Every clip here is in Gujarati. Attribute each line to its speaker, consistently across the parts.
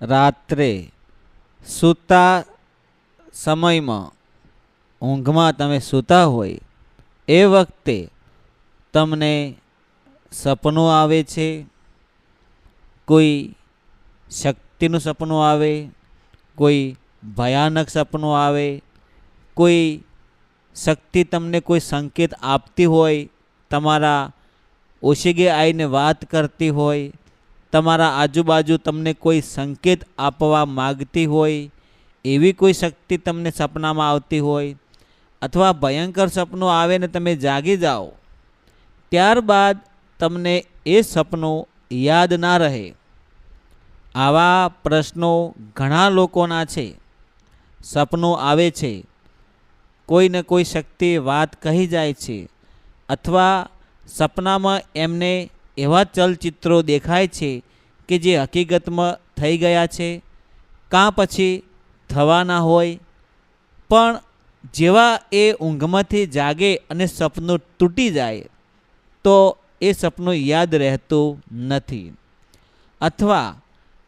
Speaker 1: રાત્રે સૂતા સમયમાં ઊંઘમાં તમે સૂતા હોય એ વખતે તમને સપનું આવે છે, કોઈ શક્તિનું સપનું આવે, કોઈ ભયાનક સપનું આવે, કોઈ શક્તિ તમને કોઈ સંકેત આપતી હોય, તમારા ઓશિગે આવીને વાત કરતી હોય, તમારા આજુબાજુ તમને કોઈ સંકેત આપવા માગતી હોય, એવી કોઈ શક્તિ તમને સપનામાં આવતી હોય, અથવા ભયંકર સપનું આવે ને તમે જાગી જાઓ, ત્યારબાદ તમને એ સપનું યાદ ના રહે. આવા પ્રશ્નો ઘણા લોકોના છે. સપનું આવે છે, કોઈને કોઈ શક્તિ વાત કહી જાય છે, અથવા સપનામાં એમને એવા ચલચિત્રો દેખાય છે કે જે હકીકતમાં થઈ ગયા છે કાં પછી થવાના હોય, પણ જેવા એ ઊંઘમાંથી જાગે અને સપનું તૂટી જાય તો એ સપનું યાદ રહેતું નથી, અથવા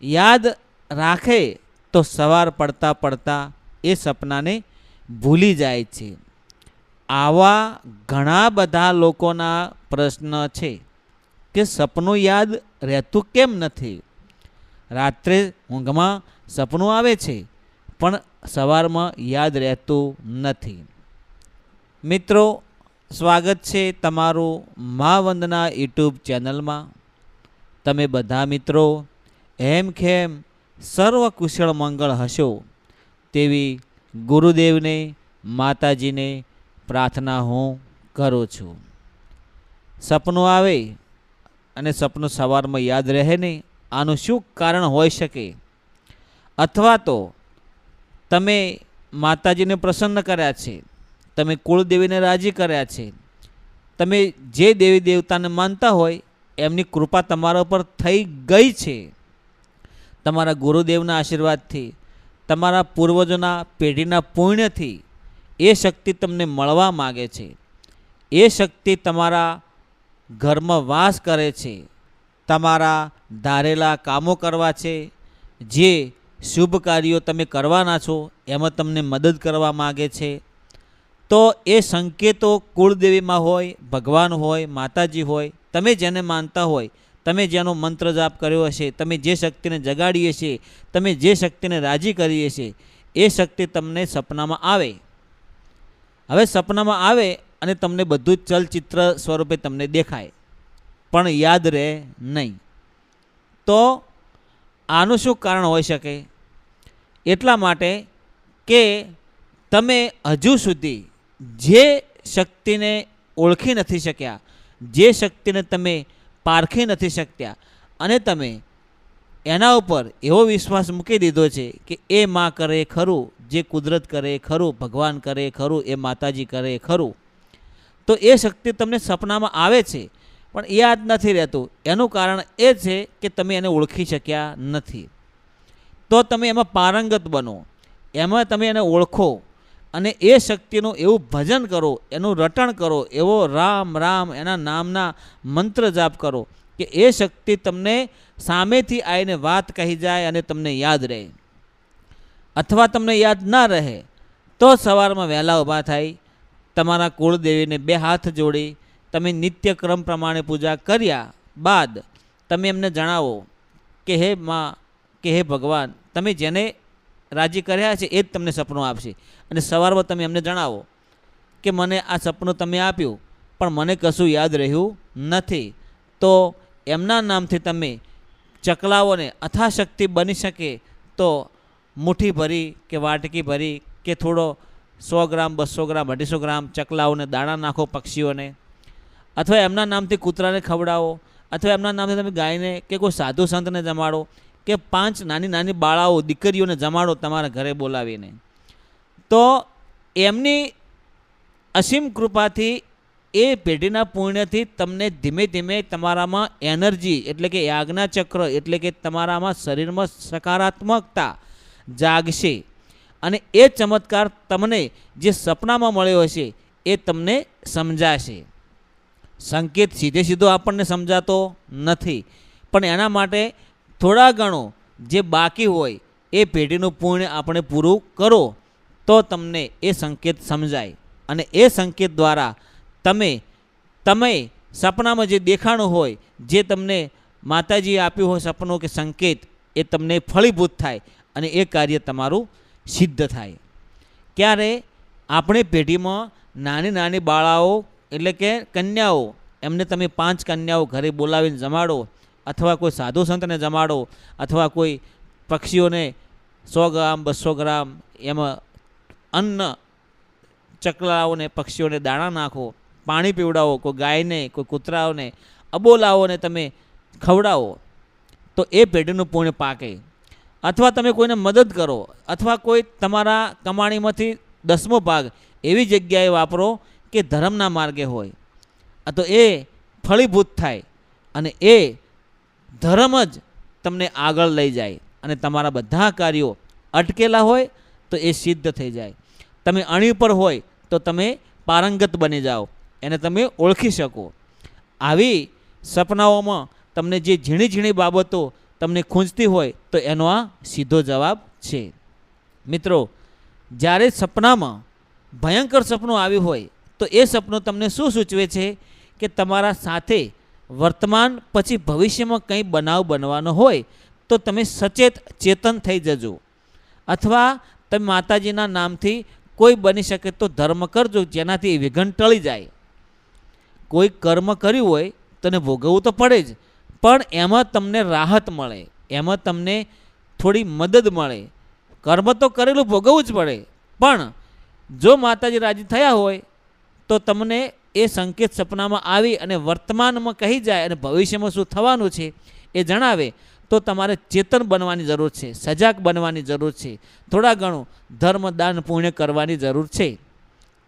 Speaker 1: યાદ રાખે તો સવાર પડતા પડતા એ સપનાને ભૂલી જાય છે. આવા ઘણા બધા લોકોના પ્રશ્ન છે કે સપનું યાદ રહેતું કેમ નથી. રાત્રે ઊંઘમાં સપનું આવે છે પણ સવારમાં યાદ રહેતું નથી. મિત્રો, સ્વાગત છે તમારું મા વંદના યુટ્યુબ ચેનલમાં. તમે બધા મિત્રો હેમખેમ સર્વ કુશળ મંગળ હશો તેવી ગુરુદેવને માતાજીને પ્રાર્થના હું કરું છું. સપનું આવે અને સપનું સવારમાં યાદ રહે નહીં, આનું શું કારણ હોઈ શકે? અથવા તો તમે માતાજીને પ્રસન્ન કર્યા છે, તમે કુળદેવીને રાજી કર્યા છે, તમે જે દેવી દેવતાને માનતા હોય એમની કૃપા તમારા ઉપર થઈ ગઈ છે. તમારા ગુરુદેવના આશીર્વાદથી, તમારા પૂર્વજોના પેઢીના પુણ્યથી એ શક્તિ તમને મળવા માગે છે. એ શક્તિ તમારા ઘરમાં વાસ કરે છે, તમારા ધારેલા કામો કરવા છે, જે શુભ કાર્યો તમે કરવાના છો એમાં તમને મદદ કરવા માગે છે. તો એ સંકેતો કુળદેવીમાં હોય, ભગવાન હોય, માતાજી હોય, તમે જેને માનતા હોય, તમે જેનો મંત્ર જાપ કર્યો હશે, તમે જે શક્તિને જગાડી હશે, તમે જે શક્તિને રાજી કરી હશે, એ શક્તિ તમને સપનામાં આવે. હવે સપનામાં આવે અને તમને બધું જ ચલચિત્ર સ્વરૂપે તમને દેખાય પણ યાદ રહે નહીં. તો આનું શું કારણ હોઈ શકે? એટલા માટે કે તમે હજુ સુધી જે શક્તિને ઓળખી નથી શક્યા, જે શક્તિને તમે પારખી નથી શક્યા, અને તમે એના ઉપર એવો વિશ્વાસ મૂકી દીધો છે કે એ માં કરે ખરું, જે કુદરત કરે ખરું, ભગવાન કરે ખરું, એ માતાજી કરે ખરું, તો એ શક્તિ તમને સપનામાં આવે છે પણ યાદ નથી રહેતું. એનું કારણ એ છે કે તમે એને ઓળખી શક્યા નથી. તો તમે એમાં પારંગત બનો, એમાં તમે એને ઓળખો અને એ શક્તિનું એવું ભજન કરો, એનું રટણ કરો, એવો રામ રામ એના નામના મંત્ર જાપ કરો કે એ શક્તિ તમને સામેથી આવીને વાત કહી જાય અને તમને યાદ રહે. અથવા તમને યાદ ના રહે તો સવારમાં વહેલા ઊભા થાય, તમારા કુળદેવીને બે હાથ જોડી તમે નિત્યક્રમ પ્રમાણે પૂજા કર્યા બાદ તમે એમને જણાવો કે હે માં, કે હે ભગવાન, તમે જેને રાજી કર્યા છે એ જ તમને સપનું આપશે. અને સવારમાં તમે એમને જણાવો કે મને આ સપનું તમે આપ્યું પણ મને કશું યાદ રહ્યું નથી. તો એમના નામથી તમે ચકલાઓને અથાશક્તિ બની શકે તો મુઠ્ઠી ભરી કે વાટકી ભરી કે થોડો 100 ગ્રામ 200 ગ્રામ 250 ગ્રામ ચકલાઓને દાણા નાખો, પક્ષીઓને, અથવા એમના નામથી કૂતરાને ખવડાવો, અથવા એમના નામથી તમે ગાયને કે કોઈ સાધુ સંતને જમાડો, કે 5 નાની નાની બાળાઓ દીકરીઓને જમાડો તમારા ઘરે બોલાવીને. તો એમની અસીમ કૃપાથી, એ પેઢીના પુણ્યથી તમને ધીમે ધીમે તમારામાં એનર્જી એટલે કે યાજ્ઞા ચક્ર એટલે કે તમારામાં શરીરમાં સકારાત્મકતા જાગશે અને એ ચમત્કાર તમને જે સપનામાં મળ્યો હશે એ તમને સમજાશે. સંકેત સીધે સીધો આપણને સમજાતો નથી, પણ એના માટે થોડા ઘણું જે બાકી હોય એ પેઢીનું પુણ્ય આપણે પૂરું કરો તો તમને એ સંકેત સમજાય અને એ સંકેત દ્વારા તમે સપનામાં જે દેખાણું હોય, જે તમને માતાજીએ આપ્યું હોય સપનું કે સંકેત, એ તમને ફળીભૂત થાય અને એ કાર્ય તમારું સિદ્ધ થાય. ક્યારે આપણે પેઢીમાં નાની નાની બાળાઓ એટલે કે કન્યાઓ, એમને તમે 5 કન્યાઓ ઘરે બોલાવીને જમાડો, અથવા કોઈ સાધુ સંતને જમાડો, અથવા કોઈ પક્ષીઓને 100 ગ્રામ 200 ગ્રામ એમાં અન્ન ચકલાઓને પક્ષીઓને દાણા નાખો, પાણી પીવડાવો, કોઈ ગાયને કોઈ કૂતરાઓને અબોલાઓને તમે ખવડાવો તો એ પેઢીનું પુણ્ય પાકે. અથવા તમે કોઈને મદદ કરો, અથવા કોઈ તમારા કમાણીમાંથી 10મો ભાગ એવી જગ્યાએ વાપરો કે ધર્મના માર્ગે હોય, તો એ ફળીભૂત થાય અને એ ધર્મ જ તમને આગળ લઈ જાય અને તમારા બધા કાર્યો અટકેલા હોય તો એ સિદ્ધ થઈ જાય. તમે અણી પર હોય તો તમે પારંગત બની જાઓ, એને તમે ઓળખી શકો. આવી સપનાઓમાં તમને જે ઝીણી ઝીણી બાબતો તમને ખૂંચતી હોય તો એનો આ સીધો જવાબ છે. મિત્રો, જ્યારે સપનામાં ભયંકર સપનું આવ્યું હોય તો એ સપનું તમને શું સૂચવે છે કે તમારા સાથે વર્તમાન પછી ભવિષ્યમાં કંઈ બનાવ બનવાનો હોય તો તમે સચેત ચેતન થઈ જજો, અથવા તમે માતાજીના નામથી કોઈ બની શકે તો ધર્મ કરજો જેનાથી એ વિઘ્ન ટળી જાય. કોઈ કર્મ કર્યું હોય તો એને ભોગવવું તો પડે જ, પણ એમાં તમને રાહત મળે, એમાં તમને થોડી મદદ મળે. કર્મ તો કરેલું ભોગવવું જ પડે, પણ જો માતાજી રાજી થયા હોય તો તમને એ સંકેત સપનામાં આવી અને વર્તમાનમાં કહી જાય અને ભવિષ્યમાં શું થવાનું છે એ જણાવે તો તમારે ચેતન બનવાની જરૂર છે, સજાગ બનવાની જરૂર છે, થોડા ઘણું ધર્મ દાન પુણ્ય કરવાની જરૂર છે.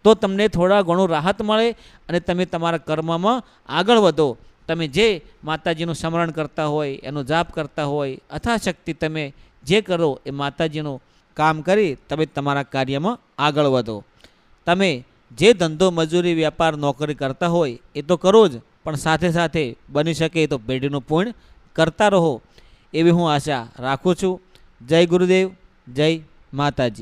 Speaker 1: તો તમને થોડા ઘણું રાહત મળે અને તમે તમારા કર્મમાં આગળ વધો. તમે જે માતાજીનું સ્મરણ કરતા હોય, એનો જાપ કરતા હોય, અથાશક્તિ તમે જે કરો એ માતાજીનું કામ કરી તમે તમારા કાર્યમાં આગળ વધો. તમે જે ધંધો મજૂરી વ્યાપાર નોકરી કરતા હોય એ તો કરો જ, પણ સાથે સાથે બની શકે તો પેઢીનું પુણ્ય કરતા રહો એવી હું આશા રાખું છું. જય ગુરુદેવ, જય માતાજી.